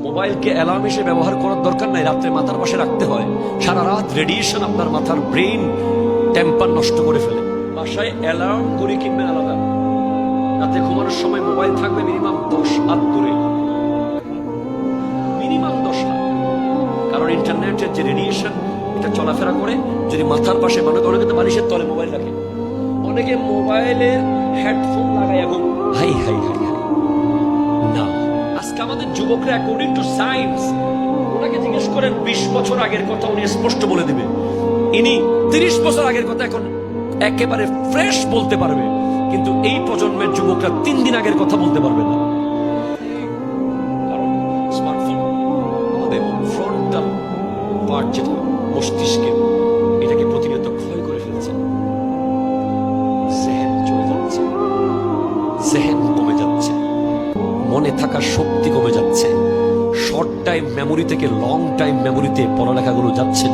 মোবাইলকে alarm হিসেবে ব্যবহার করার দরকার নাই, রাত্রে মাথার পাশে রাখতে হয়। সারা রাত রেডিয়েশন আপনার মাথার ব্রেইন টেম্পার নষ্ট করে ফেলে। বাসায় অ্যালার্ম করে কিনবেন আলাদা, রাতে ঘুমানোর সময় মোবাইল থাকবে মিনিমাম 10 হাত দূরে, মিনিমাম 10 হাত। কারণ ইন্টারনেটের যে রেডিয়েশন এটা চলাফেরা করে, যদি মাথার পাশে অনেকে তো বালিশের তলে মোবাইল রাখে, অনেকে মোবাইলের হেডফোন লাগায় এবং হাই হাই হাই হাই না। আজকে আমাদের যুবকরা অ্যাকর্ডিং টু সায়েন্স, ওনাকে জিজ্ঞেস করেন 20 বছর আগের কথা, উনি স্পষ্ট বলে দিবে। ইনি 30 বছর আগের কথা এখন একেবারে ফ্রেশ বলতে পারবে, কিন্তু এই প্রজন্মের যুবকরা 3 দিন আগের কথা বলতে পারবে না। কারণ স্মার্টফোন আমাদের ফ্রন্টাল পার্ট, যেটা মস্তিষ্কে, এটাকে প্রতিনিয়ত ক্ষয় করে ফেলছে। জেহেন চলে যাচ্ছে, জেহেন কমে যাচ্ছে, মনে থাকার শক্তি কমে যাচ্ছে, শর্ট টাইম মেমোরি থেকে লং টাইম মেমোরিতে পড়ালেখাগুলো যাচ্ছে না।